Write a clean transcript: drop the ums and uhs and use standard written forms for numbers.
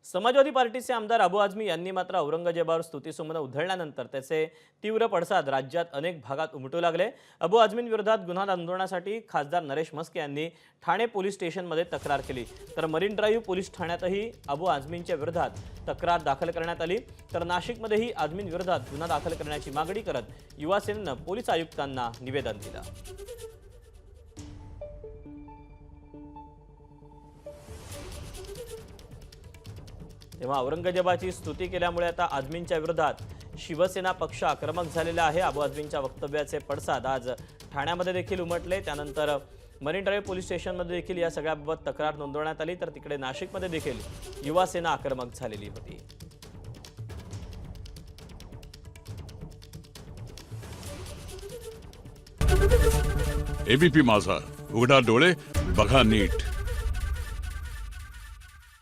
समाजवादी पार्टीचे आमदार अबू आझमी यांनी मात्र औरंगजेबावर स्तुतीसुमनं उधळल्यानंतर त्याचे तीव्र पडसाद राज्यात अनेक भागात उमटू लागले। अबू आझमींविरोधात गुन्हा नोंदवण्यासाठी खासदार नरेश म्हस्के यांनी ठाणे पोलीस स्टेशनमध्ये तक्रार केली, तर मरीन ड्राईव्ह पोलीस ठाण्यातही अबू आझमींच्या विरोधात तक्रार दाखल करण्यात आली। तर नाशिकमध्येही आझमींविरोधात गुन्हा दाखल करण्याची मागणी करत युवा सेनेनं पोलीस आयुक्तांना निवेदन दिलं। तेव्हा औरंगजेबाची स्तुती केल्यामुळे आता आझमींच्या विरोधात शिवसेना पक्ष आक्रमक झालेला आहे। अबू आझमींच्या वक्तव्याचे पडसाद आज ठाण्यामध्ये देखील उमटले। त्यानंतर मरीन ड्राईव्ह पोलीस स्टेशनमध्ये देखील या सगळ्याबाबत तक्रार नोंदवण्यात आली, तर तिकडे नाशिकमध्ये देखील युवा सेना आक्रमक झालेली होती। एबीपी माझा, उघडा डोळे बघा नीट।